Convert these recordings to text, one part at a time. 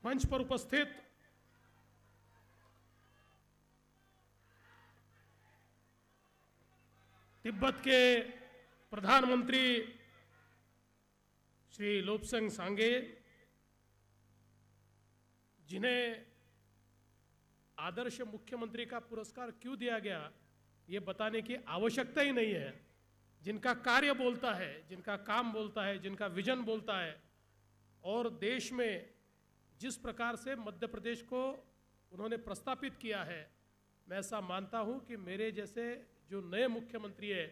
मंच पर उपस्थित तिब्बत के प्रधानमंत्री श्री लोब्संग सांगे, जिन्हें आदर्श मुख्यमंत्री का पुरस्कार क्यों दिया गया ये बताने की आवश्यकता ही नहीं है। जिनका कार्य बोलता है, जिनका काम बोलता है, जिनका विजन बोलता है, और देश में जिस प्रकार से मध्य प्रदेश को उन्होंने प्रस्तापित किया है, मैं ऐसा मानता हूं कि मेरे जैसे जो नए मुख्यमंत्री है,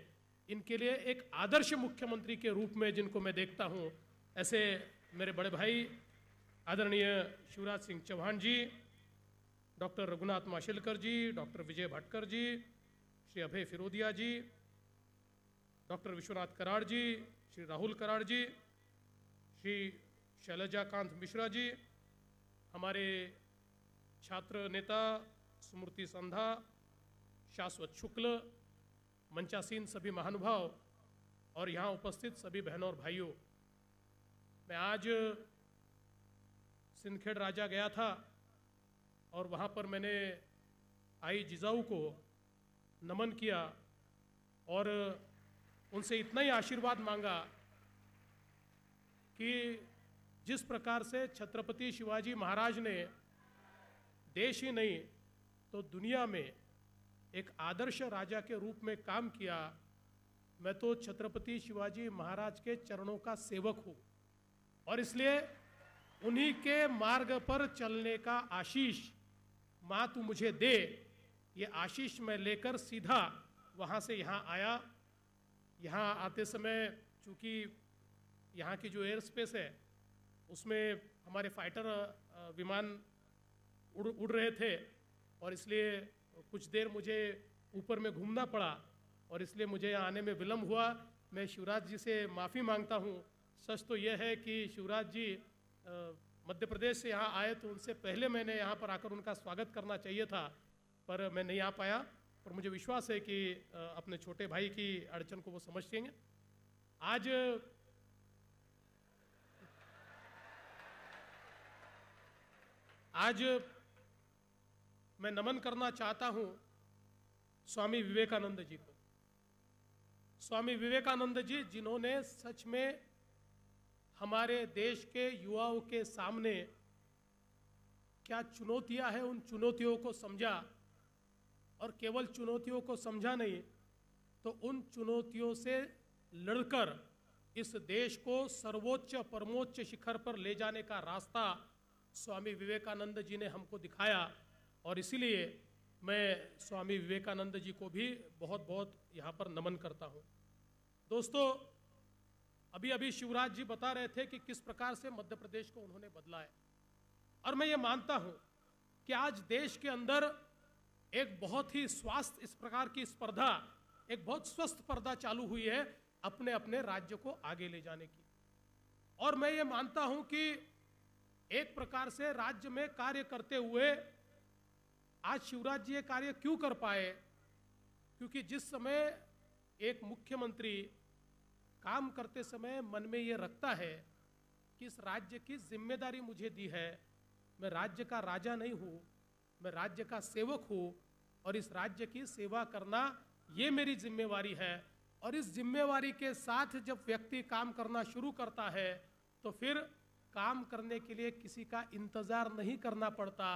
इनके लिए एक आदर्श मुख्यमंत्री के रूप में जिनको मैं देखता हूं, ऐसे मेरे बड़े भाई आदरणीय शिवराज सिंह चौहान जी, डॉक्टर रघुनाथ माशेलकर जी, डॉक्टर विजय भटकर जी, श्री अभय फिरोदिया जी, डॉक्टर विश्वनाथ कराड़ जी, श्री राहुल कराड़ जी, श्री शैलजाकांत मिश्रा जी, हमारे छात्र नेता स्मृति संधा, शाश्वत शुक्ल, मंचासीन सभी महानुभाव और यहाँ उपस्थित सभी बहनों और भाइयों, मैं आज सिंदखेड़ राजा गया था और वहाँ पर मैंने आई जिजाऊ को नमन किया और उनसे इतना ही आशीर्वाद मांगा कि जिस प्रकार से छत्रपति शिवाजी महाराज ने देश ही नहीं तो दुनिया में एक आदर्श राजा के रूप में काम किया, मैं तो छत्रपति शिवाजी महाराज के चरणों का सेवक हूँ और इसलिए उन्हीं के मार्ग पर चलने का आशीष माँ तू मुझे दे, ये आशीष मैं लेकर सीधा वहाँ से यहाँ आया। यहाँ आते समय चूँकि यहाँ की जो एयर स्पेस है उसमें हमारे फाइटर विमान उड़ रहे थे और इसलिए कुछ देर मुझे ऊपर में घूमना पड़ा और इसलिए मुझे यहाँ आने में विलम्ब हुआ। मैं शिवराज जी से माफ़ी मांगता हूँ। सच तो यह है कि शिवराज जी मध्य प्रदेश से यहाँ आए तो उनसे पहले मैंने यहाँ पर आकर उनका स्वागत करना चाहिए था, पर मैं नहीं आ पाया। पर मुझे विश्वास है कि अपने छोटे भाई की अड़चन को वो समझेंगे। आज मैं नमन करना चाहता हूँ स्वामी विवेकानंद जी को। स्वामी विवेकानंद जी जिन्होंने सच में हमारे देश के युवाओं के सामने क्या चुनौतियां हैं, उन चुनौतियों को समझा और केवल चुनौतियों को समझा नहीं तो उन चुनौतियों से लड़कर इस देश को सर्वोच्च परमोच्च शिखर पर ले जाने का रास्ता स्वामी विवेकानंद जी ने हमको दिखाया और इसीलिए मैं स्वामी विवेकानंद जी को भी बहुत बहुत यहाँ पर नमन करता हूँ। दोस्तों, अभी अभी शिवराज जी बता रहे थे कि किस प्रकार से मध्य प्रदेश को उन्होंने बदला है और मैं ये मानता हूँ कि आज देश के अंदर एक बहुत ही स्वास्थ्य इस प्रकार की स्पर्धा, एक बहुत स्वस्थ स्पर्धा चालू हुई है अपने अपने राज्य को आगे ले जाने की। और मैं ये मानता हूँ कि एक प्रकार से राज्य में कार्य करते हुए आज शिवराज जी ये कार्य क्यों कर पाए, क्योंकि जिस समय एक मुख्यमंत्री काम करते समय मन में ये रखता है कि इस राज्य की जिम्मेदारी मुझे दी है, मैं राज्य का राजा नहीं हूँ, मैं राज्य का सेवक हूँ और इस राज्य की सेवा करना ये मेरी जिम्मेवारी है। और इस जिम्मेवारी के साथ जब व्यक्ति काम करना शुरू करता है तो फिर काम करने के लिए किसी का इंतजार नहीं करना पड़ता,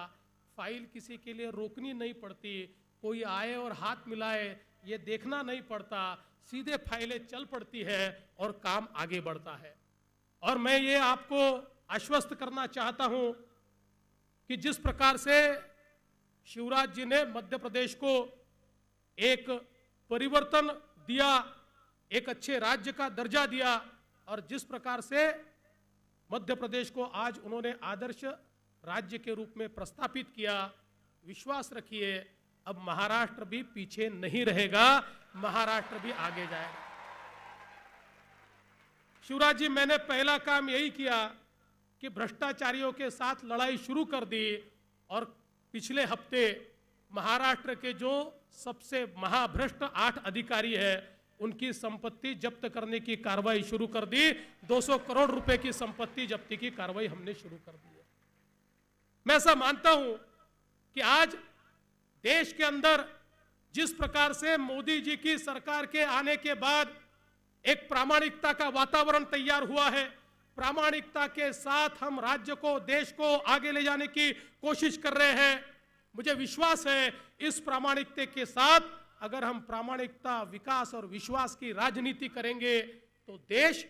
फाइल किसी के लिए रोकनी नहीं पड़ती, कोई आए और हाथ मिलाए ये देखना नहीं पड़ता, सीधे फाइलें चल पड़ती है और काम आगे बढ़ता है। और मैं ये आपको आश्वस्त करना चाहता हूं कि जिस प्रकार से शिवराज जी ने मध्य प्रदेश को एक परिवर्तन दिया, एक अच्छे राज्य का दर्जा दिया और जिस प्रकार से मध्य प्रदेश को आज उन्होंने आदर्श राज्य के रूप में प्रस्तापित किया, विश्वास रखिए अब महाराष्ट्र भी पीछे नहीं रहेगा, महाराष्ट्र भी आगे जाएगा। शिवराज जी, मैंने पहला काम यही किया कि भ्रष्टाचारियों के साथ लड़ाई शुरू कर दी और पिछले हफ्ते महाराष्ट्र के जो सबसे महाभ्रष्ट 8 अधिकारी हैं उनकी संपत्ति जब्त करने की कार्रवाई शुरू कर दी। 200 करोड़ रुपए की संपत्ति जब्ती की कार्रवाई हमने शुरू कर दी है। मैं ऐसा मानता हूं कि आज देश के अंदर जिस प्रकार से मोदी जी की सरकार के आने के बाद एक प्रामाणिकता का वातावरण तैयार हुआ है, प्रामाणिकता के साथ हम राज्य को, देश को आगे ले जाने की कोशिश कर रहे हैं। मुझे विश्वास है इस प्रामाणिकता के साथ अगर हम प्रामाणिकता, विकास और विश्वास की राजनीति करेंगे तो देश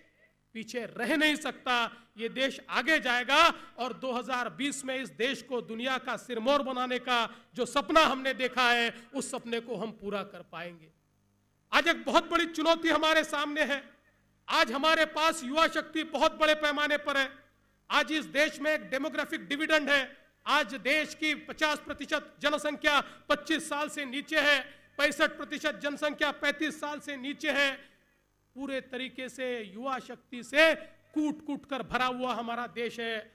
पीछे रह नहीं सकता, ये देश आगे जाएगा और 2020 में इस देश को दुनिया का सिरमौर बनाने का जो सपना हमने देखा है उस सपने को हम पूरा कर पाएंगे। आज एक बहुत बड़ी चुनौती हमारे सामने है। आज हमारे पास युवा शक्ति बहुत बड़े पैमाने पर है। आज इस देश में एक डेमोग्राफिक डिविडेंड है। आज देश की 50% जनसंख्या 25 साल से नीचे है, 65% जनसंख्या 35 साल से नीचे है। पूरे तरीके से युवा शक्ति से कूट कूट कर भरा हुआ हमारा देश है,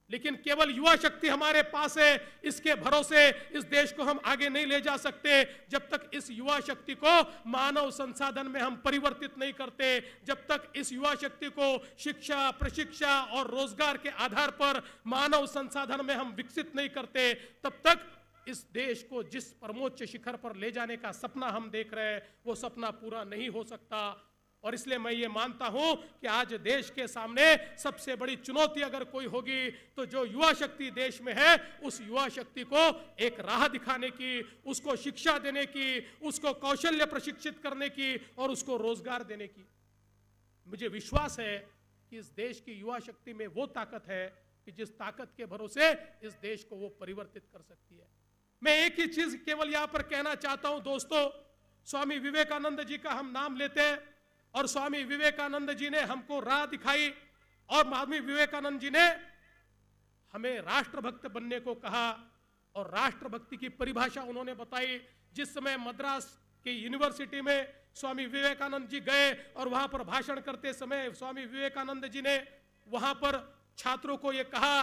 लेकिन केवल युवा शक्ति हमारे पास है, इसके भरोसे इस देश को हम आगे नहीं ले जा सकते जब तक इस युवा शक्ति को मानव संसाधन में हम परिवर्तित नहीं करते, जब तक इस युवा शक्ति को शिक्षा, प्रशिक्षा और रोजगार के आधार पर मानव संसाधन में हम विकसित नहीं करते, तब तक इस देश को जिस परमोच्च शिखर पर ले जाने का सपना हम देख रहे हैं वो सपना पूरा नहीं हो सकता। और इसलिए मैं ये मानता हूं कि आज देश के सामने सबसे बड़ी चुनौती अगर कोई होगी तो जो युवा शक्ति देश में है उस युवा शक्ति को एक राह दिखाने की, उसको शिक्षा देने की, उसको कौशल्य प्रशिक्षित करने की और उसको रोजगार देने की। मुझे विश्वास है कि इस देश की युवा शक्ति में वो ताकत है कि जिस ताकत के भरोसे इस देश को वो परिवर्तित कर सकती है। मैं एक ही चीज केवल यहां पर कहना चाहता हूं दोस्तों, स्वामी विवेकानंद जी का हम नाम लेते हैं और स्वामी विवेकानंद जी ने हमको राह दिखाई और स्वामी विवेकानंद जी ने हमें राष्ट्रभक्त बनने को कहा और राष्ट्रभक्ति की परिभाषा उन्होंने बताई। जिस समय मद्रास की यूनिवर्सिटी में स्वामी विवेकानंद जी गए और वहां पर भाषण करते समय स्वामी विवेकानंद जी ने वहां पर छात्रों को यह कहा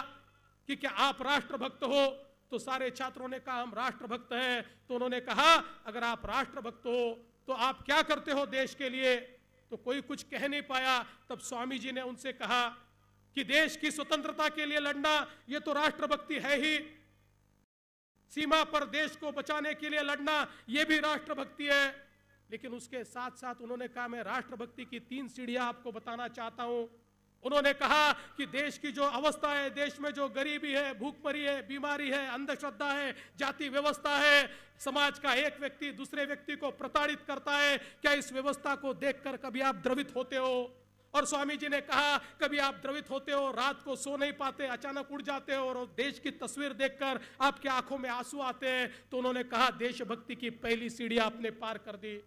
कि क्या आप राष्ट्रभक्त हो, तो सारे छात्रों ने कहा हम राष्ट्रभक्त हैं। तो उन्होंने कहा अगर आप राष्ट्रभक्त हो तो आप क्या करते हो देश के लिए, तो कोई कुछ कह नहीं पाया। तब स्वामी जी ने उनसे कहा कि देश की स्वतंत्रता के लिए लड़ना यह तो राष्ट्रभक्ति है ही, सीमा पर देश को बचाने के लिए लड़ना यह भी राष्ट्रभक्ति है। लेकिन उसके साथ साथ उन्होंने कहा मैं राष्ट्रभक्ति की 3 सीढ़ियां आपको बताना चाहता हूं। उन्होंने कहा कि देश की जो अवस्था है, देश में जो गरीबी है, भूखमरी है, बीमारी है, अंधश्रद्धा है, जाति व्यवस्था है, समाज का एक व्यक्ति दूसरे व्यक्ति को प्रताड़ित करता है, क्या इस व्यवस्था को देखकर कभी आप द्रवित होते हो? और स्वामी जी ने कहा कभी आप द्रवित होते हो, रात को सो नहीं पाते, अचानक उठ जाते हो और देश की तस्वीर देखकर आपकी आंखों में आंसू आते हैं। तो उन्होंने कहा देशभक्ति की पहली सीढ़ी आपने पार कर दी।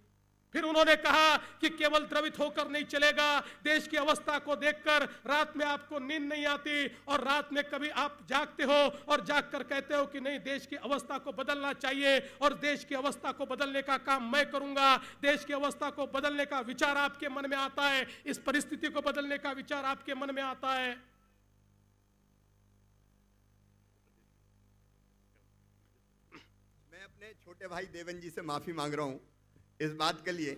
फिर उन्होंने कहा कि केवल द्रवित होकर नहीं चलेगा, देश की अवस्था को देखकर रात में आपको नींद नहीं आती और रात में कभी आप जागते हो और जागकर कहते हो कि नहीं देश की अवस्था को बदलना चाहिए और देश की अवस्था को बदलने का काम मैं करूंगा। देश की अवस्था को बदलने का विचार आपके मन में आता है, इस परिस्थिति को बदलने का विचार आपके मन में आता है। मैं अपने छोटे भाई देवन जी से माफी मांग रहा हूं इस बात के लिए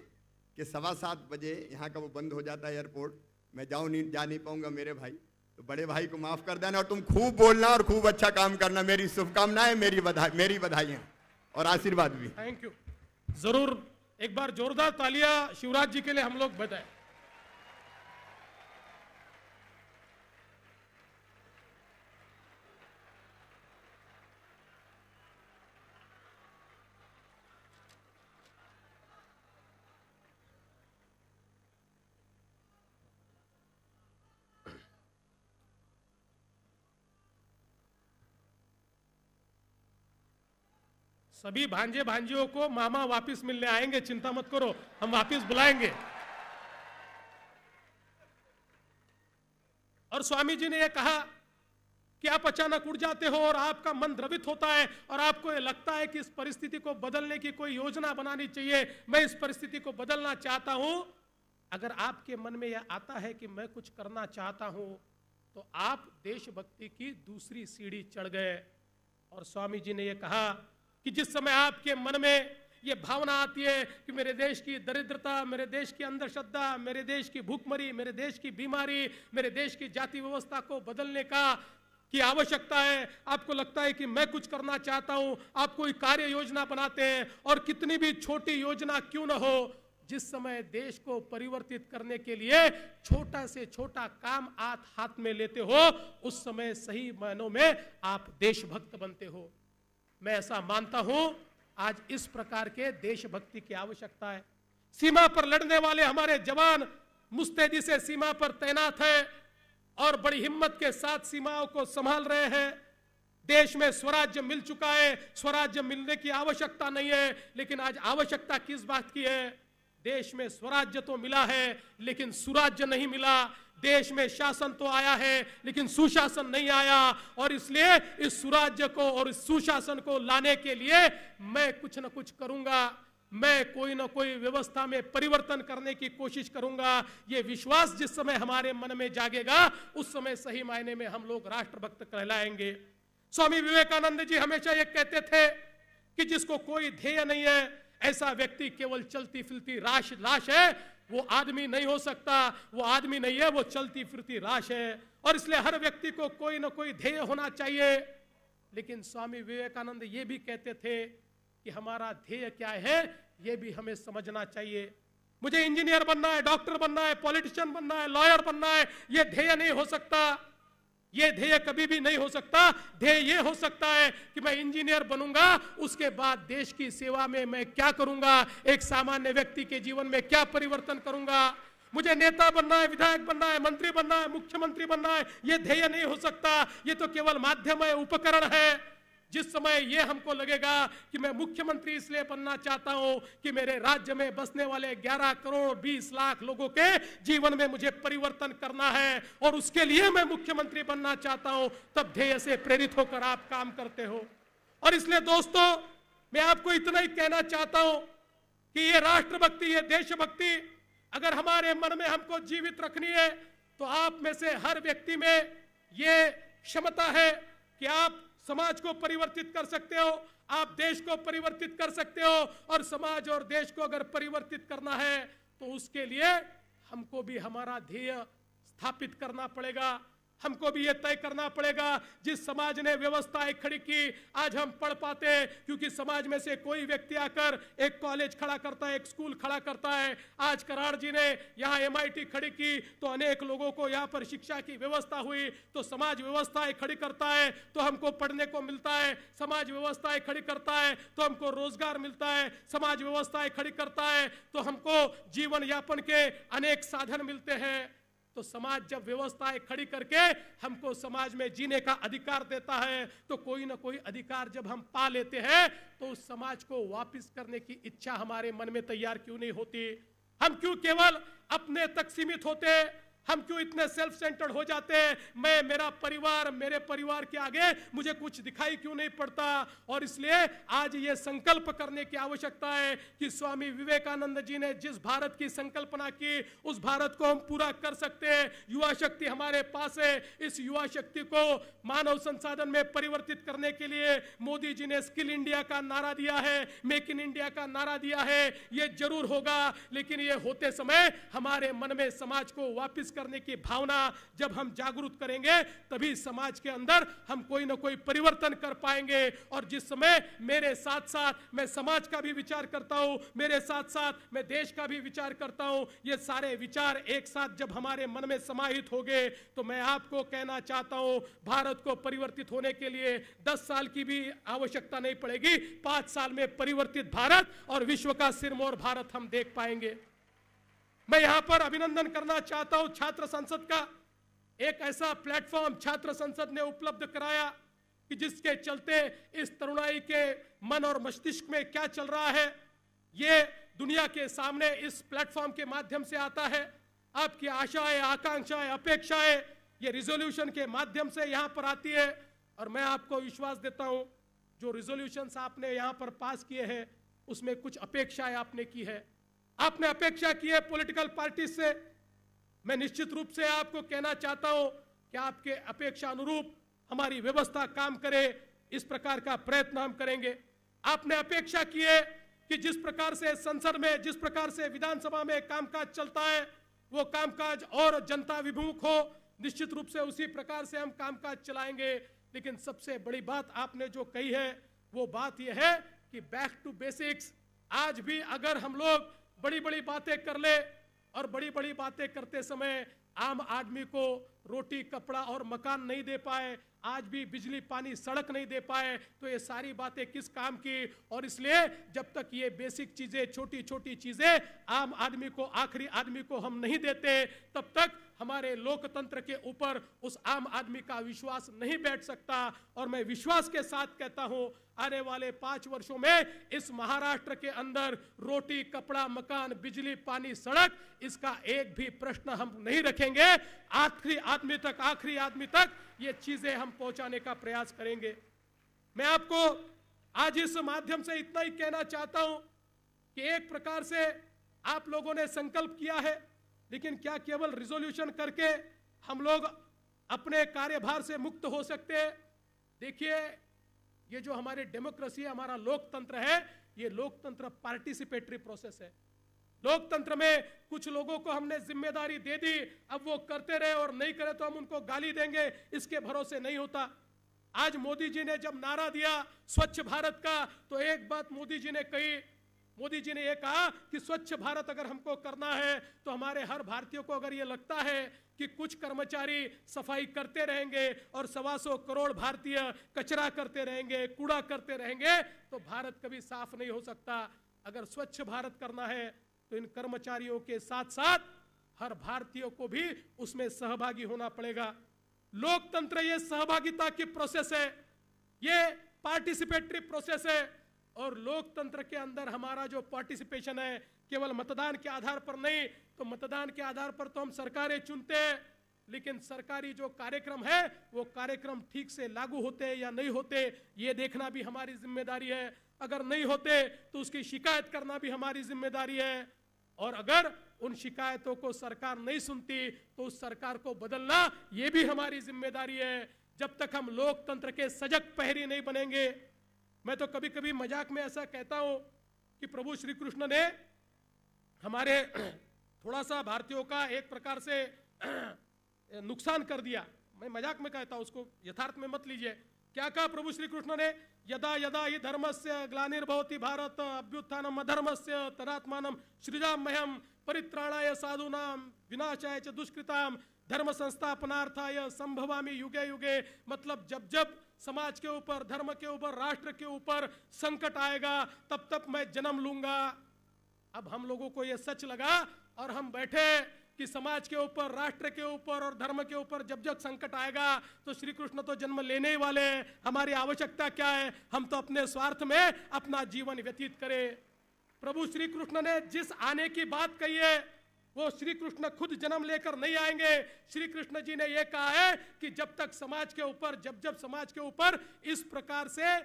कि 7:15 बजे यहाँ का वो बंद हो जाता है एयरपोर्ट, मैं जा नहीं पाऊंगा मेरे भाई, तो बड़े भाई को माफ कर देना और तुम खूब बोलना और खूब अच्छा काम करना। मेरी शुभकामनाएं, मेरी बधाइयां और आशीर्वाद भी। Thank you. जरूर एक बार जोरदार तालियां शिवराज जी के लिए हम लोग बजाएं। सभी भांजे भांजियों को मामा वापस मिलने आएंगे, चिंता मत करो, हम वापस बुलाएंगे। और स्वामी जी ने यह कहा कि आप अचानक उठ जाते हो और आपका मन द्रवित होता है और आपको यह लगता है कि इस परिस्थिति को बदलने की कोई योजना बनानी चाहिए, मैं इस परिस्थिति को बदलना चाहता हूं। अगर आपके मन में यह आता है कि मैं कुछ करना चाहता हूं तो आप देशभक्ति की दूसरी सीढ़ी चढ़ गए। और स्वामी जी ने यह कहा कि जिस समय आपके मन में ये भावना आती है कि मेरे देश की दरिद्रता, मेरे देश की अंधश्रद्धा, मेरे देश की भूखमरी, मेरे देश की बीमारी, मेरे देश की जाति व्यवस्था को बदलने का की आवश्यकता है, आपको लगता है कि मैं कुछ करना चाहता हूं, आप कोई कार्य योजना बनाते हैं, और कितनी भी छोटी योजना क्यों न हो, जिस समय देश को परिवर्तित करने के लिए छोटा से छोटा काम आप हाथ में लेते हो, उस समय सही मायनों में आप देशभक्त बनते हो। मैं ऐसा मानता हूं आज इस प्रकार के देशभक्ति की आवश्यकता है। सीमा पर लड़ने वाले हमारे जवान मुस्तैदी से सीमा पर तैनात हैं और बड़ी हिम्मत के साथ सीमाओं को संभाल रहे हैं। देश में स्वराज्य मिल चुका है, स्वराज्य मिलने की आवश्यकता नहीं है, लेकिन आज आवश्यकता किस बात की है? देश में स्वराज्य तो मिला है लेकिन सुराज्य नहीं मिला। देश में शासन तो आया है लेकिन सुशासन नहीं आया, और इसलिए इस सुराज्य को और इस सुशासन को लाने के लिए मैं कुछ न कुछ करूंगा, मैं कोई ना कोई व्यवस्था में परिवर्तन करने की कोशिश करूंगा। ये विश्वास जिस समय हमारे मन में जागेगा, उस समय सही मायने में हम लोग राष्ट्रभक्त कहलाएंगे। स्वामी विवेकानंद जी हमेशा ये कहते थे कि जिसको कोई ध्येय नहीं है, ऐसा व्यक्ति केवल चलती फिरती लाश है, वो आदमी नहीं हो सकता। वो आदमी नहीं है, वो चलती फिरती लाश है। और इसलिए हर व्यक्ति को कोई ना कोई ध्येय होना चाहिए। लेकिन स्वामी विवेकानंद ये भी कहते थे कि हमारा ध्येय क्या है, ये भी हमें समझना चाहिए। मुझे इंजीनियर बनना है, डॉक्टर बनना है, पॉलिटिशियन बनना है, लॉयर बनना है, ये ध्येय नहीं हो सकता। ये ध्येय कभी भी नहीं हो सकता। ध्येय ये हो सकता है कि मैं इंजीनियर बनूंगा, उसके बाद देश की सेवा में मैं क्या करूंगा, एक सामान्य व्यक्ति के जीवन में क्या परिवर्तन करूंगा। मुझे नेता बनना है, विधायक बनना है, मंत्री बनना है, मुख्यमंत्री बनना है, ये ध्येय नहीं हो सकता। ये तो केवल माध्यम है, उपकरण है। जिस समय ये हमको लगेगा कि मैं मुख्यमंत्री इसलिए बनना चाहता हूं कि मेरे राज्य में बसने वाले 11 करोड़ 20 लाख लोगों के जीवन में मुझे परिवर्तन करना है और उसके लिए मैं मुख्यमंत्री बनना चाहता हूं, तब ध्येय से प्रेरित होकर आप काम करते हो। और इसलिए दोस्तों, मैं आपको इतना ही कहना चाहता हूं कि ये राष्ट्रभक्ति, ये देशभक्ति अगर हमारे मन में हमको जीवित रखनी है, तो आप में से हर व्यक्ति में ये क्षमता है कि आप समाज को परिवर्तित कर सकते हो, आप देश को परिवर्तित कर सकते हो। और समाज और देश को अगर परिवर्तित करना है तो उसके लिए हमको भी हमारा ध्येय स्थापित करना पड़ेगा। हमको भी ये तय करना पड़ेगा। जिस समाज ने व्यवस्थाएं खड़ी की, आज हम पढ़ पाते हैं क्योंकि समाज में से कोई व्यक्ति आकर एक कॉलेज खड़ा करता है, एक स्कूल खड़ा करता है। आज कराड़ जी ने यहाँ MIT खड़ी की तो अनेक लोगों को यहाँ पर शिक्षा की व्यवस्था हुई। तो समाज व्यवस्थाएं खड़ी करता है तो हमको पढ़ने को मिलता है, समाज व्यवस्थाएं खड़ी करता है तो हमको रोजगार मिलता है, समाज व्यवस्थाएं खड़ी करता है तो हमको जीवन यापन के अनेक साधन मिलते हैं। तो समाज जब व्यवस्थाएं खड़ी करके हमको समाज में जीने का अधिकार देता है, तो कोई ना कोई अधिकार जब हम पा लेते हैं तो उस समाज को वापस करने की इच्छा हमारे मन में तैयार क्यों नहीं होती? हम क्यों केवल अपने तक सीमित होते? हम क्यों इतने सेल्फ सेंटर्ड हो जाते हैं? मैं, मेरा परिवार, मेरे परिवार के आगे मुझे कुछ दिखाई क्यों नहीं पड़ता? और इसलिए आज ये संकल्प करने की आवश्यकता है कि स्वामी विवेकानंद जी ने जिस भारत की संकल्पना की, उस भारत को हम पूरा कर सकते हैं। युवा शक्ति हमारे पास है। इस युवा शक्ति को मानव संसाधन में परिवर्तित करने के लिए मोदी जी ने स्किल इंडिया का नारा दिया है, मेक इन इंडिया का नारा दिया है। ये जरूर होगा, लेकिन ये होते समय हमारे मन में समाज को वापस करने की भावना जब हम जागरूक करेंगे, तभी समाज के अंदर हम कोई ना कोई परिवर्तन कर पाएंगे। और जिस समय मेरे साथ साथ मैं समाज का भी विचार करता हूं, मेरे साथ साथ मैं देश का भी विचार करता हूं, ये सारे विचार एक साथ जब हमारे मन में समाहित होंगे, तो मैं आपको कहना चाहता हूं, भारत को परिवर्तित होने के लिए 10 साल की भी आवश्यकता नहीं पड़ेगी। 5 साल में परिवर्तित भारत और विश्व का सिरमौर भारत हम देख पाएंगे। मैं यहां पर अभिनंदन करना चाहता हूं छात्र संसद का। एक ऐसा प्लेटफॉर्म छात्र संसद ने उपलब्ध कराया कि जिसके चलते इस तरुणाई के मन और मस्तिष्क में क्या चल रहा है, ये दुनिया के सामने इस प्लेटफॉर्म के माध्यम से आता है। आपकी आशाएं, आकांक्षाएं, अपेक्षाएं ये रिजोल्यूशन के माध्यम से यहां पर आती है। और मैं आपको विश्वास देता हूं, जो रिजोल्यूशंस आपने यहां पर पास किए हैं, उसमें कुछ अपेक्षाएं आपने की है। आपने अपेक्षा की है पॉलिटिकल पार्टी से। मैं निश्चित रूप से आपको कहना चाहता हूं कि आपके अपेक्षा अनुरूप हमारी व्यवस्था काम करे, इस प्रकार का प्रयत्न हम करेंगे। आपने अपेक्षा की है कि जिस प्रकार से संसद में, जिस प्रकार से विधानसभा में कामकाज चलता है, वो कामकाज और जनता विमुख हो, निश्चित रूप से उसी प्रकार से हम कामकाज चलाएंगे। लेकिन सबसे बड़ी बात आपने जो कही है वो बात यह है कि बैक टू बेसिक्स। आज भी अगर हम लोग बड़ी बड़ी बातें कर ले और बड़ी बड़ी बातें करते समय आम आदमी को रोटी कपड़ा और मकान नहीं दे पाए, आज भी बिजली पानी सड़क नहीं दे पाए, तो ये सारी बातें किस काम की। और इसलिए जब तक ये बेसिक चीजें, छोटी छोटी चीजें आम आदमी को, आखिरी आदमी को हम नहीं देते, तब तक हमारे लोकतंत्र के ऊपर उस आम आदमी का विश्वास नहीं बैठ सकता। और मैं विश्वास के साथ कहता हूं, आने वाले 5 वर्षों में इस महाराष्ट्र के अंदर रोटी कपड़ा मकान बिजली पानी सड़क, इसका एक भी प्रश्न हम नहीं रखेंगे। आखिरी आदमी तक ये चीजें हम पहुंचाने का प्रयास करेंगे। मैं आपको आज इस माध्यम से इतना ही कहना चाहता हूं कि एक प्रकार से आप लोगों ने संकल्प किया है, लेकिन क्या केवल रिजोल्यूशन करके हम लोग अपने कार्यभार से मुक्त हो सकते हैं? देखिए, ये जो हमारी डेमोक्रेसी है, हमारा लोकतंत्र है, ये लोकतंत्र पार्टिसिपेटरी प्रोसेस है। लोकतंत्र में कुछ लोगों को हमने जिम्मेदारी दे दी, अब वो करते रहे और नहीं करे तो हम उनको गाली देंगे, इसके भरोसे नहीं होता। आज मोदी जी ने जब नारा दिया स्वच्छ भारत का, तो एक बात मोदी जी ने कही, मोदी जी ने यह कहा कि स्वच्छ भारत अगर हमको करना है तो हमारे हर भारतीय को अगर ये लगता है कि कुछ कर्मचारी सफाई करते रहेंगे और 125 करोड़ भारतीय कचरा करते रहेंगे, कूड़ा करते रहेंगे, तो भारत कभी साफ नहीं हो सकता। अगर स्वच्छ भारत करना है तो इन कर्मचारियों के साथ साथ हर भारतीय को भी उसमें सहभागी होना पड़ेगा। लोकतंत्र ये सहभागिता की प्रोसेस है, ये पार्टिसिपेटरी प्रोसेस है। और लोकतंत्र के अंदर हमारा जो पार्टिसिपेशन है केवल मतदान के आधार पर नहीं, तो मतदान के आधार पर तो हम सरकारें चुनते हैं, लेकिन सरकारी जो कार्यक्रम है वो कार्यक्रम ठीक से लागू होते हैं या नहीं होते, ये देखना भी हमारी जिम्मेदारी है। अगर नहीं होते तो उसकी शिकायत करना भी हमारी जिम्मेदारी है। और अगर उन शिकायतों को सरकार नहीं सुनती तो उस सरकार को बदलना ये भी हमारी जिम्मेदारी है। जब तक हम लोकतंत्र के सजग प्रहरी नहीं बनेंगे, मैं तो कभी कभी मजाक में ऐसा कहता हूं कि प्रभु श्री कृष्ण ने हमारे थोड़ा सा भारतीयों का एक प्रकार से नुकसान कर दिया। मैं मजाक में कहता हूं, उसको यथार्थ में मत लीजिए। क्या कहा प्रभु श्री कृष्ण ने? यदा यदा हि धर्मस्य ग्लानिर्भवति भारत अभ्युत्थानम अधर्मस्य तदात्मानं सृजाम्यहं परित्राणाय साधूनां विनाशाय च दुष्कृतां धर्म संस्थापनार्थाय संभवामि युगे युगे। मतलब जब जब समाज के ऊपर, धर्म के ऊपर, राष्ट्र के ऊपर संकट आएगा तब तक मैं जन्म लूंगा। अब हम लोगों को यह सच लगा और हम बैठे कि समाज के ऊपर, राष्ट्र के ऊपर और धर्म के ऊपर जब जब संकट आएगा तो श्री कृष्ण तो जन्म लेने ही वाले हैं, हमारी आवश्यकता क्या है? हम तो अपने स्वार्थ में अपना जीवन व्यतीत करें। प्रभु श्री कृष्ण ने जिस आने की बात कही है वो श्री कृष्ण खुद जन्म लेकर नहीं आएंगे। श्री कृष्ण जी ने यह कहा है कि जब तक समाज के ऊपर, जब जब समाज के ऊपर इस प्रकार से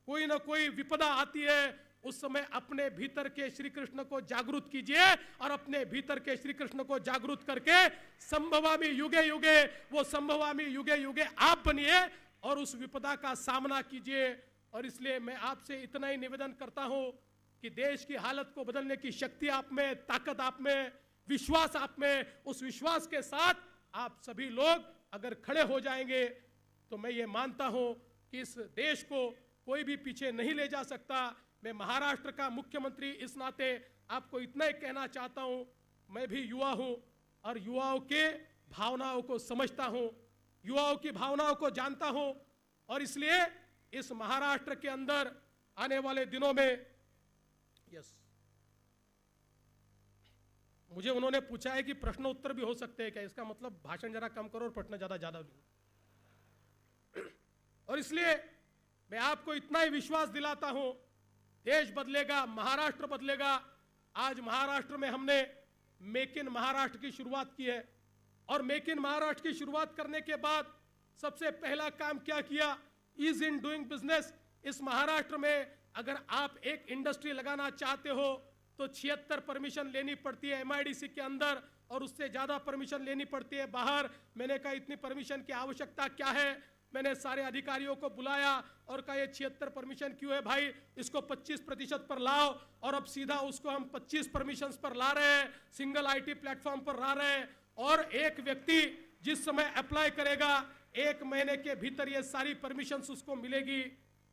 कोई ना कोई विपदा आती है, उस समय अपने भीतर के श्री कृष्ण को जागरूक कीजिए और अपने भीतर के श्री कृष्ण को जागरूक करके संभवामि युगे युगे, वो संभवामि युगे युगे आप बनिए और उस विपदा का सामना कीजिए। और इसलिए मैं आपसे इतना ही निवेदन करता हूं कि देश की हालत को बदलने की शक्ति आप में, ताकत आप में, विश्वास आप में, उस विश्वास के साथ आप सभी लोग अगर खड़े हो जाएंगे तो मैं ये मानता हूं कि इस देश को कोई भी पीछे नहीं ले जा सकता। मैं महाराष्ट्र का मुख्यमंत्री इस नाते आपको इतना ही कहना चाहता हूं, मैं भी युवा हूं और युवाओं के भावनाओं को समझता हूं, युवाओं की भावनाओं को जानता हूं। और इसलिए इस महाराष्ट्र के अंदर आने वाले दिनों में मुझे उन्होंने पूछा है कि प्रश्न उत्तर भी हो सकते हैं क्या? इसका मतलब भाषण जरा कम करो और प्रश्न ज्यादा भी। और इसलिए मैं आपको इतना ही विश्वास दिलाता हूं, देश बदलेगा, महाराष्ट्र बदलेगा। आज महाराष्ट्र में हमने मेक इन महाराष्ट्र की शुरुआत की है और मेक इन महाराष्ट्र की शुरुआत करने के बाद सबसे पहला काम क्या किया? Ease in doing business. इस महाराष्ट्र में अगर आप एक इंडस्ट्री लगाना चाहते हो तो 76 परमिशन लेनी पड़ती है MIDC के अंदर और उससे ज्यादा परमिशन लेनी पड़ती है बाहर। मैंने कहा इतनी परमिशन की आवश्यकता क्या है? मैंने सारे अधिकारियों को बुलाया और कहा ये 76 परमिशन क्यों है भाई, इसको 25% पर लाओ। और अब सीधा उसको हम 25 परमिशन पर ला रहे हैं, सिंगल IT प्लेटफॉर्म पर ला रहे हैं। और एक व्यक्ति जिस समय अप्लाई करेगा 1 महीने के भीतर ये सारी परमिशंस उसको मिलेगी।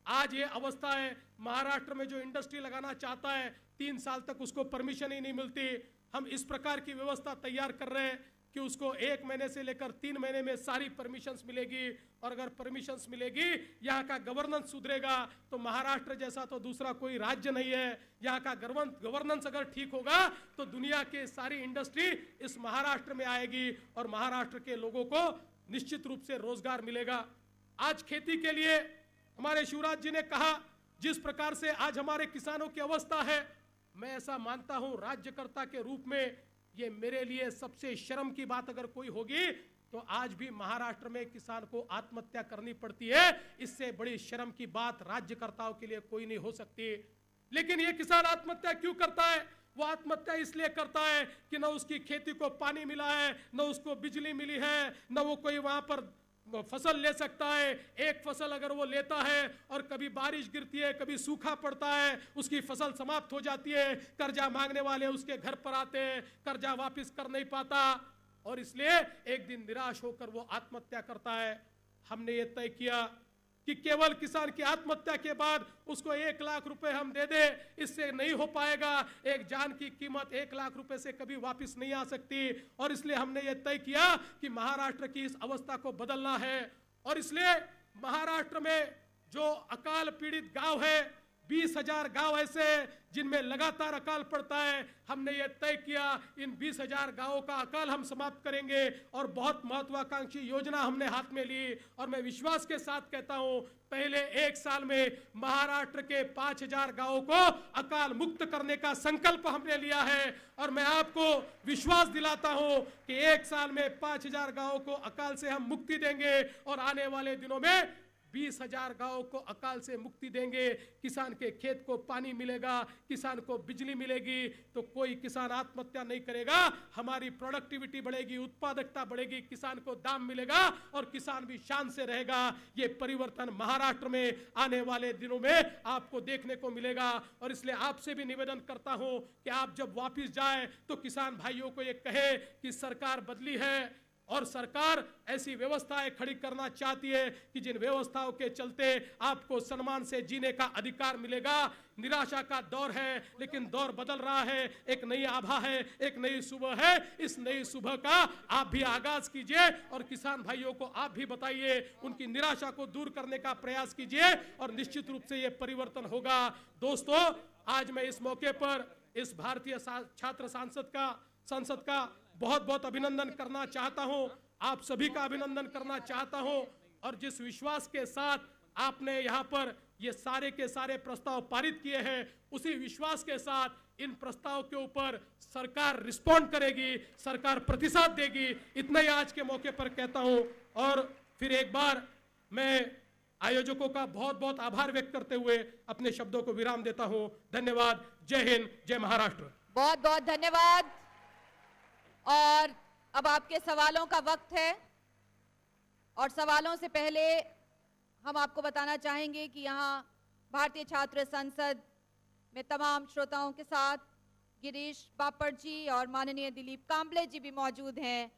आज ये अवस्था है, महाराष्ट्र में जो इंडस्ट्री लगाना चाहता है 3 साल तक उसको परमिशन ही नहीं मिलती। हम इस प्रकार की व्यवस्था तैयार कर रहे हैं कि उसको 1 महीने से लेकर 3 महीने में सारी परमिशंस मिलेगी। और अगर परमिशंस मिलेगी, यहाँ का गवर्नेंस सुधरेगा तो महाराष्ट्र जैसा तो दूसरा कोई राज्य नहीं है। यहाँ का गवर्नेंस अगर ठीक होगा तो दुनिया के सारी इंडस्ट्री इस महाराष्ट्र में आएगी और महाराष्ट्र के लोगों को निश्चित रूप से रोजगार मिलेगा। आज खेती के लिए हमारे शिवराज जी ने कहा, जिस प्रकार से आज हमारे किसानों की अवस्था है, मैं ऐसा मानता हूं राज्यकर्ता के रूप में ये मेरे लिए सबसे शर्म की बात अगर कोई होगी तो आज भी महाराष्ट्र में किसान को आत्महत्या करनी पड़ती है। इससे बड़ी शर्म की बात राज्यकर्ताओं के लिए कोई नहीं हो सकती। लेकिन ये किसान आत्महत्या क्यों करता है? वो आत्महत्या इसलिए करता है कि न उसकी खेती को पानी मिला है, न उसको बिजली मिली है, न वो कोई वहां पर फसल ले सकता है। एक फसल अगर वो लेता है और कभी बारिश गिरती है, कभी सूखा पड़ता है, उसकी फसल समाप्त हो जाती है, कर्जा मांगने वाले उसके घर पर आते हैं, कर्जा वापस कर नहीं पाता और इसलिए एक दिन निराश होकर वो आत्महत्या करता है। हमने ये तय किया कि केवल किसान की आत्महत्या के बाद उसको 1 लाख रुपए हम दे दे, इससे नहीं हो पाएगा। एक जान की कीमत 1 लाख रुपए से कभी वापस नहीं आ सकती और इसलिए हमने ये तय किया कि महाराष्ट्र की इस अवस्था को बदलना है। और इसलिए महाराष्ट्र में जो अकाल पीड़ित गांव है, 20,000 गांव ऐसे जिनमें लगातार अकाल पड़ता है, हमने ये तय किया इन 20,000 गांवों का अकाल हम समाप्त करेंगे और बहुत महत्वाकांक्षी योजना हमने हाथ में ली। और मैं विश्वास के साथ कहता हूं, पहले 1 साल में महाराष्ट्र के 5,000 गांवों को अकाल मुक्त करने का संकल्प हमने लिया है। और मैं आपको विश्वास दिलाता हूं कि 1 साल में 5,000 गांवों को अकाल से हम मुक्ति देंगे और आने वाले दिनों में 20,000 गांवों को अकाल से मुक्ति देंगे। किसान के खेत को पानी मिलेगा, किसान को बिजली मिलेगी तो कोई किसान आत्महत्या नहीं करेगा। हमारी प्रोडक्टिविटी बढ़ेगी, उत्पादकता बढ़ेगी, किसान को दाम मिलेगा और किसान भी शान से रहेगा। ये परिवर्तन महाराष्ट्र में आने वाले दिनों में आपको देखने को मिलेगा। और इसलिए आपसे भी निवेदन करता हूं कि आप जब वापिस जाए तो किसान भाइयों को ये कहे कि सरकार बदली है और सरकार ऐसी व्यवस्थाएं खड़ी करना चाहती है कि जिन व्यवस्थाओं के चलते आपको सम्मान से जीने का अधिकार मिलेगा। निराशा का दौर है लेकिन दौर बदल रहा है, एक नई आभा है, एक नई सुबह है। इस नई सुबह का आप भी आगाज कीजिए और किसान भाइयों को आप भी बताइए, उनकी निराशा को दूर करने का प्रयास कीजिए और निश्चित रूप से यह परिवर्तन होगा। दोस्तों, आज मैं इस मौके पर इस भारतीय छात्र संसद का बहुत बहुत अभिनंदन करना चाहता हूं। आप सभी का अभिनंदन करना चाहता हूं और जिस विश्वास के साथ आपने यहां पर ये सारे के सारे प्रस्ताव पारित किए हैं, उसी विश्वास के साथ इन प्रस्ताव के ऊपर सरकार रिस्पॉन्ड करेगी, सरकार प्रतिसाद देगी। इतना ही आज के मौके पर कहता हूं और फिर एक बार मैं आयोजकों का बहुत बहुत आभार व्यक्त करते हुए अपने शब्दों को विराम देता हूं। धन्यवाद। जय हिंद, जय महाराष्ट्र। बहुत बहुत धन्यवाद। और अब आपके सवालों का वक्त है और सवालों से पहले हम आपको बताना चाहेंगे कि यहाँ भारतीय छात्र संसद में तमाम श्रोताओं के साथ गिरीश बापट जी और माननीय दिलीप कांबले जी भी मौजूद हैं।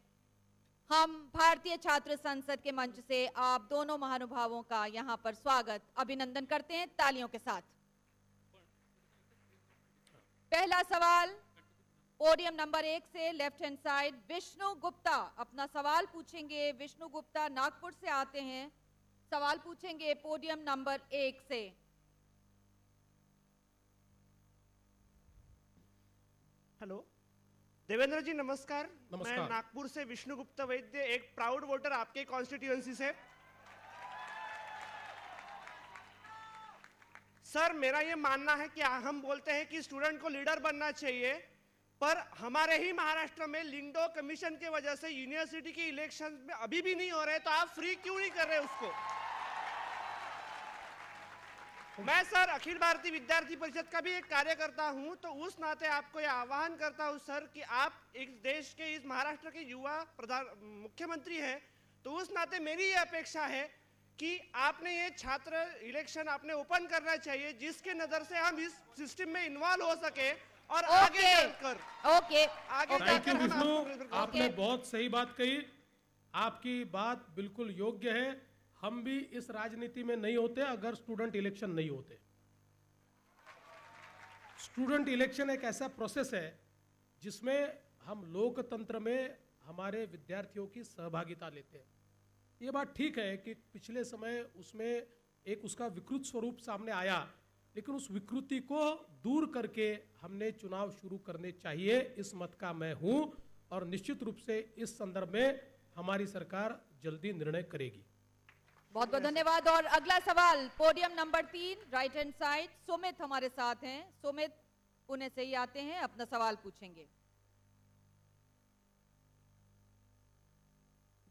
हम भारतीय छात्र संसद के मंच से आप दोनों महानुभावों का यहाँ पर स्वागत, अभिनंदन करते हैं तालियों के साथ। पहला सवाल पोडियम नंबर 1 से left hand side Vishnu Gupta अपना सवाल पूछेंगे। विष्णु गुप्ता नागपुर से आते हैं, सवाल पूछेंगे पोडियम नंबर 1 से। हेलो देवेंद्र जी, नमस्कार। नमस्कार। मैं नागपुर से विष्णु गुप्ता वैद्य, एक प्राउड वोटर आपके कॉन्स्टिट्यूएंसी से। सर, मेरा ये मानना है कि हम बोलते हैं कि स्टूडेंट को लीडर बनना चाहिए, पर हमारे ही महाराष्ट्र में लिंगडो कमीशन की वजह से यूनिवर्सिटी के इलेक्शन में अभी भी नहीं हो रहे, तो आप फ्री क्यों नहीं कर रहे उसको? मैं सर अखिल भारतीय विद्यार्थी परिषद का भी एक कार्यकर्ता हूं, तो उस नाते आपको यह आह्वान करता हूं सर कि आप एक देश के, इस महाराष्ट्र के युवा मुख्यमंत्री हैं, तो उस नाते मेरी ये अपेक्षा है कि आपने ये छात्र इलेक्शन आपने ओपन करना चाहिए, जिसके नजर से हम इस सिस्टम में इन्वॉल्व हो सके और आगे चलकर थैंक यू विष्णु, आपने बहुत सही बात कही। आपकी बात बिल्कुल योग्य है। हम भी इस राजनीति में नहीं होते अगर स्टूडेंट इलेक्शन नहीं होते। स्टूडेंट इलेक्शन एक ऐसा प्रोसेस है जिसमें हम लोकतंत्र में हमारे विद्यार्थियों की सहभागिता लेते हैं। ये बात ठीक है कि पिछले समय उसमें एक उसका विकृत स्वरूप सामने आया, लेकिन उस विकृति को दूर करके हमने चुनाव शुरू करने चाहिए, इस मत का मैं हूं। और निश्चित रूप से इस संदर्भ में हमारी सरकार जल्दी निर्णय करेगी। बहुत बहुत धन्यवाद। और अगला सवाल podium number 3 right hand side, Sumit हमारे साथ हैं। सुमित पुणे से ही आते हैं, अपना सवाल पूछेंगे।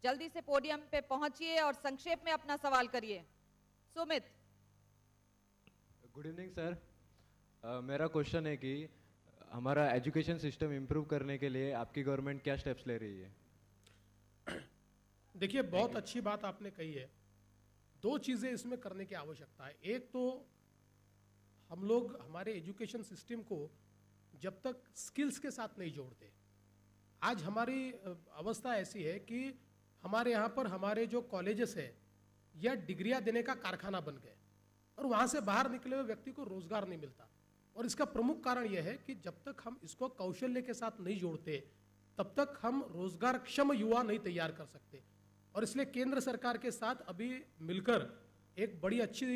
जल्दी से पोडियम पे पहुंचिए और संक्षेप में अपना सवाल करिए। सुमित। Good evening sir. मेरा क्वेश्चन है कि हमारा एजुकेशन सिस्टम इम्प्रूव करने के लिए आपकी गवर्नमेंट क्या स्टेप्स ले रही है? देखिए, बहुत अच्छी बात आपने कही है। दो चीज़ें इसमें करने की आवश्यकता है। एक तो हम लोग हमारे एजुकेशन सिस्टम को जब तक स्किल्स के साथ नहीं जोड़ते, आज हमारी अवस्था ऐसी है कि हमारे यहाँ पर हमारे जो कॉलेजेस है या डिग्रियाँ देने का कारखाना बन गए और वहाँ से बाहर निकले हुए व्यक्ति को रोजगार नहीं मिलता। और इसका प्रमुख कारण यह है कि जब तक हम इसको कौशल्य के साथ नहीं जोड़ते तब तक हम रोजगारक्षम युवा नहीं तैयार कर सकते। और इसलिए केंद्र सरकार के साथ अभी मिलकर एक बड़ी अच्छी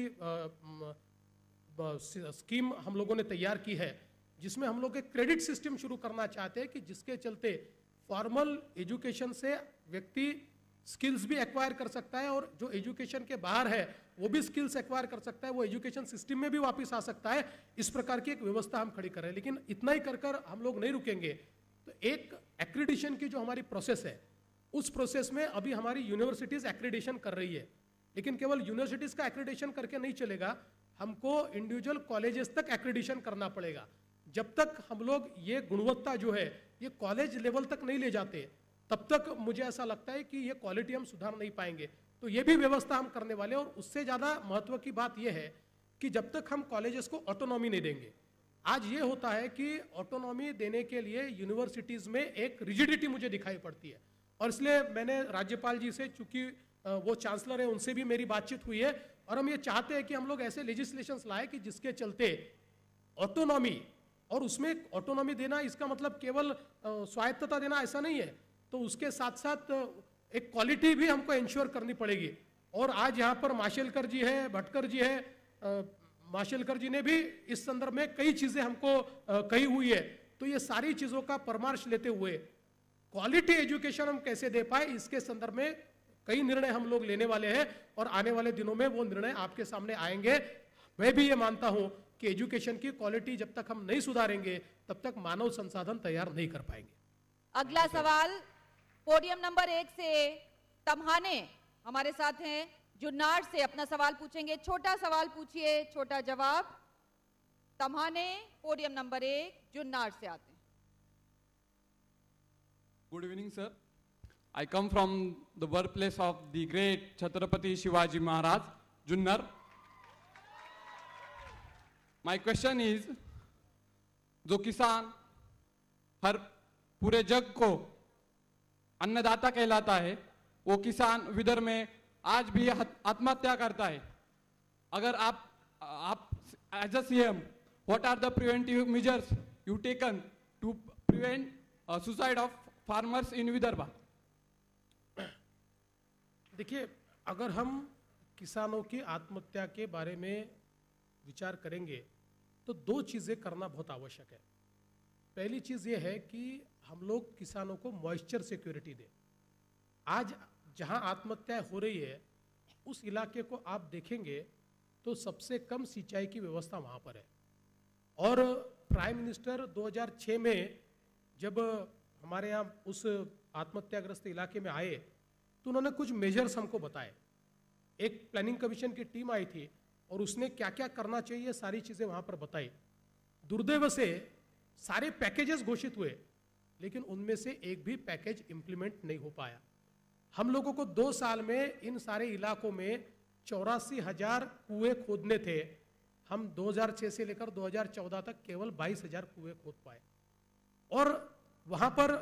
स्कीम हम लोगों ने तैयार की है, जिसमें हम लोग एक क्रेडिट सिस्टम शुरू करना चाहते हैं कि जिसके चलते फॉर्मल एजुकेशन से व्यक्ति स्किल्स भी एक्वायर कर सकता है और जो एजुकेशन के बाहर है वो भी स्किल्स एक्वायर कर सकता है, वो एजुकेशन सिस्टम में भी वापस आ सकता है। इस प्रकार की एक व्यवस्था हम खड़ी कर रहे हैं। लेकिन इतना ही कर हम लोग नहीं रुकेंगे। तो एक एक्रीडिशन की जो हमारी प्रोसेस है, उस प्रोसेस में अभी हमारी यूनिवर्सिटीज एक्रीडिशन कर रही है, लेकिन केवल यूनिवर्सिटीज का एक्रीडिशन करके नहीं चलेगा, हमको इंडिविजुअल कॉलेजेस तक एक्रीडिशन करना पड़ेगा। जब तक हम लोग ये गुणवत्ता जो है ये कॉलेज लेवल तक नहीं ले जाते, तब तक मुझे ऐसा लगता है कि ये क्वालिटी हम सुधार नहीं पाएंगे। तो ये भी व्यवस्था हम करने वाले हैं। और उससे ज़्यादा महत्व की बात यह है कि जब तक हम कॉलेजेस को ऑटोनॉमी नहीं देंगे, आज ये होता है कि ऑटोनॉमी देने के लिए यूनिवर्सिटीज़ में एक रिजिडिटी मुझे दिखाई पड़ती है। और इसलिए मैंने राज्यपाल जी से, चूंकि वो चांसलर है, उनसे भी मेरी बातचीत हुई है और हम ये चाहते हैं कि हम लोग ऐसे लेजिस्लेशंस लाए कि जिसके चलते ऑटोनॉमी, और उसमें ऑटोनॉमी देना इसका मतलब केवल स्वायत्तता देना ऐसा नहीं है, तो उसके साथ साथ एक क्वालिटी भी हमको इंश्योर करनी पड़ेगी। और आज यहाँ पर माशेलकर जी है, भटकर जी है, माशेलकर जी ने भी इस संदर्भ में कई चीज़ें हमको कही हुई है। तो ये सारी चीज़ों का परामर्श लेते हुए क्वालिटी एजुकेशन हम कैसे दे पाए, इसके संदर्भ में कई निर्णय हम लोग लेने वाले हैं और आने वाले दिनों में वो निर्णय आपके सामने आएंगे। मैं भी ये मानता हूँ कि एजुकेशन की क्वालिटी जब तक हम नहीं सुधारेंगे तब तक मानव संसाधन तैयार नहीं कर पाएंगे। अगला सवाल पोडियम नंबर 1 से तम्हाने हमारे साथ हैं, जुन्नार से अपना सवाल पूछेंगे। छोटा सवाल पूछिए, छोटा जवाब। तम्हाने पोडियम नंबर 1 जुन्नार से आते हैं। Good evening, sir. I come from the birthplace of the great Chhatrapati Shivaji Maharaj, Junnar. My question is, जो किसान हर पूरे जग को अन्नदाता कहलाता है, वो किसान विदर्भ में आज भी आत्महत्या करता है। अगर आप as a CM, what are the preventive measures you taken to prevent suicide of farmers in Vidarbha? देखिए, अगर हम किसानों की आत्महत्या के बारे में विचार करेंगे तो दो चीज़ें करना बहुत आवश्यक है। पहली चीज़ ये है कि हम लोग किसानों को मॉइस्चर सिक्योरिटी दें। आज जहां आत्महत्या हो रही है उस इलाके को आप देखेंगे तो सबसे कम सिंचाई की व्यवस्था वहां पर है। और प्राइम मिनिस्टर 2006 में जब हमारे यहाँ उस आत्महत्याग्रस्त इलाके में आए तो उन्होंने कुछ मेजर्स हमको बताए। एक प्लानिंग कमीशन की टीम आई थी और उसने क्या क्या करना चाहिए सारी चीज़ें वहाँ पर बताई। दुर्दैव से सारे पैकेजेस घोषित हुए, लेकिन उनमें से एक भी पैकेज इंप्लीमेंट नहीं हो पाया। हम लोगों को 2 साल में इन सारे इलाकों में 84,000 कुएं खोदने थे। हम 2006 से लेकर 2014 तक केवल 22,000 कुएं खोद पाए। और वहाँ पर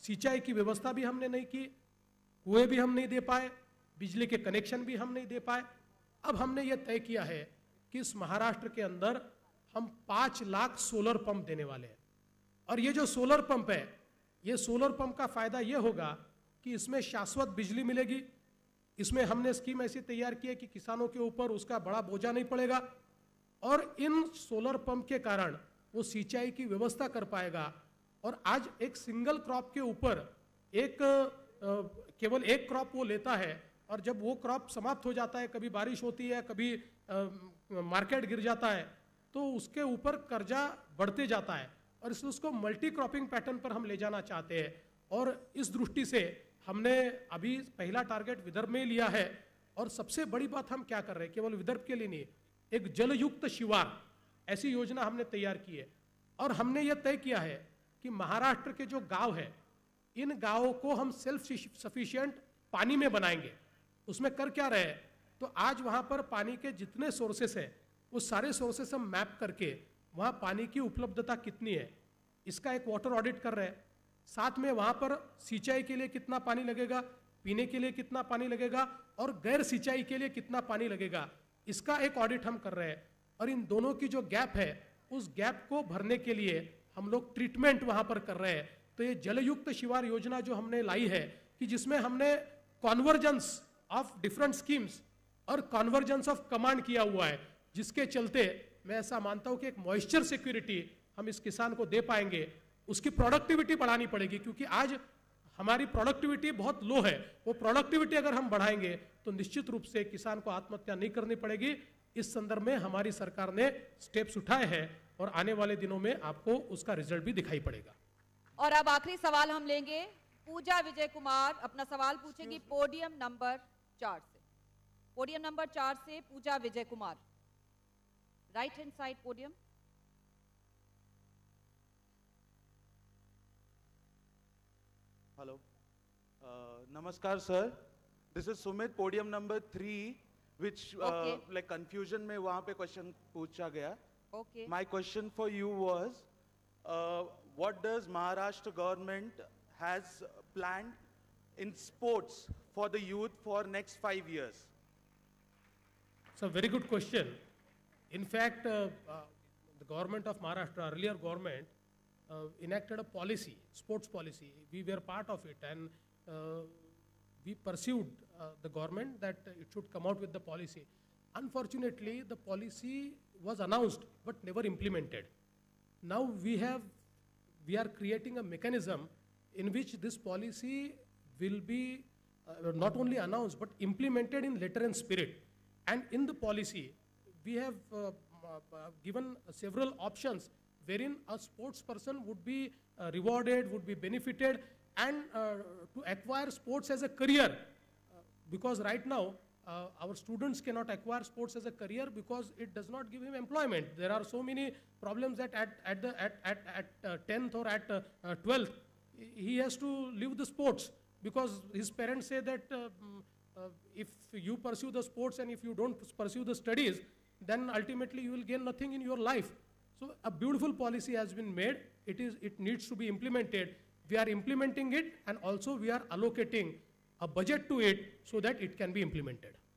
सिंचाई की व्यवस्था भी हमने नहीं की। कुएं भी हम नहीं दे पाए, बिजली के कनेक्शन भी हम नहीं दे पाए। अब हमने ये तय किया है कि इस महाराष्ट्र के अंदर हम 5 लाख सोलर पंप देने वाले हैं। और ये जो सोलर पंप है, ये सोलर पंप का फायदा ये होगा कि इसमें शाश्वत बिजली मिलेगी। इसमें हमने स्कीम ऐसी तैयार की है कि किसानों के ऊपर उसका बड़ा बोझा नहीं पड़ेगा, और इन सोलर पंप के कारण वो सिंचाई की व्यवस्था कर पाएगा। और आज एक सिंगल क्रॉप के ऊपर केवल एक क्रॉप वो लेता है, और जब वो क्रॉप समाप्त हो जाता है, कभी बारिश होती है, कभी मार्केट गिर जाता है, तो उसके ऊपर कर्जा बढ़ते जाता है। और इसलिए उसको मल्टी क्रॉपिंग पैटर्न पर हम ले जाना चाहते हैं। और इस दृष्टि से हमने अभी पहला टारगेट विदर्भ में लिया है। और सबसे बड़ी बात हम क्या कर रहे हैं, केवल विदर्भ के लिए नहीं, एक जलयुक्त शिवार ऐसी योजना हमने तैयार की है। और हमने यह तय किया है कि महाराष्ट्र के जो गांव है, इन गांवों को हम सेल्फ सफिशिएंट पानी में बनाएंगे। उसमें कर क्या रहे, तो आज वहां पर पानी के जितने सोर्सेस हैं, वो सारे सोर्सेस हम मैप करके वहां पानी की उपलब्धता कितनी है, इसका एक वाटर ऑडिट कर रहे हैं। साथ में वहां पर सिंचाई के लिए कितना पानी लगेगा, पीने के लिए कितना पानी लगेगा, और गैर सिंचाई के लिए कितना पानी लगेगा, इसका एक ऑडिट हम कर रहे हैं। और इन दोनों की जो गैप है, उस गैप को भरने के लिए हम लोग ट्रीटमेंट वहां पर कर रहे हैं। तो ये जलयुक्त शिवार योजना जो हमने लाई है, कि जिसमें हमने कॉन्वर्जेंस ऑफ डिफरेंट स्कीम्स और कॉन्वर्जेंस ऑफ कमांड किया हुआ है, जिसके चलते मैं ऐसा मानता हूं कि एक मॉइस्चर सिक्योरिटी हम इस किसान को दे पाएंगे। उसकी प्रोडक्टिविटी बढ़ानी पड़ेगी, क्योंकि आज हमारी प्रोडक्टिविटी बहुत लो है। वो प्रोडक्टिविटी अगर हम बढ़ाएंगे तो निश्चित रूप से किसान को आत्महत्या नहीं करनी पड़ेगी। इस संदर्भ में हमारी सरकार ने स्टेप्स उठाए हैं, और आने वाले दिनों में आपको उसका रिजल्ट भी दिखाई पड़ेगा। और अब आखिरी सवाल हम लेंगे, पूजा विजय कुमार अपना सवाल पूछेगी पोडियम नंबर 4 से। पोडियम नंबर 4 से Pooja Vijay Kumar, right hand side podium. Hello, नमस्कार sir, this is Sumit, podium number 3, which like confusion में वहाँ पे क्वेश्चन पूछा गया। Okay. My question for you was, what does Maharashtra government has planned in sports for the youth for next 5 years? It's a very good question. In fact, the government of Maharashtra, earlier government, enacted a policy, sports policy. We were part of it, and we pursued the government that it should come out with the policy. Unfortunately, the policy was announced but never implemented. Now we are creating a mechanism in which this policy will be not only announced but implemented in letter and spirit. And in the policy, we have given several options wherein a sports person would be rewarded, would be benefited, and to acquire sports as a career. Because right now, our students cannot acquire sports as a career because it does not give him employment. There are so many problems that at 10th or at 12th, he has to leave the sports because his parents say that if you pursue the sports and if you don't pursue the studies, then ultimately you will gain nothing in your life. So a beautiful policy has been made. It needs to be implemented. We are implementing it, and also we are allocating a budget to it so that it can be implemented.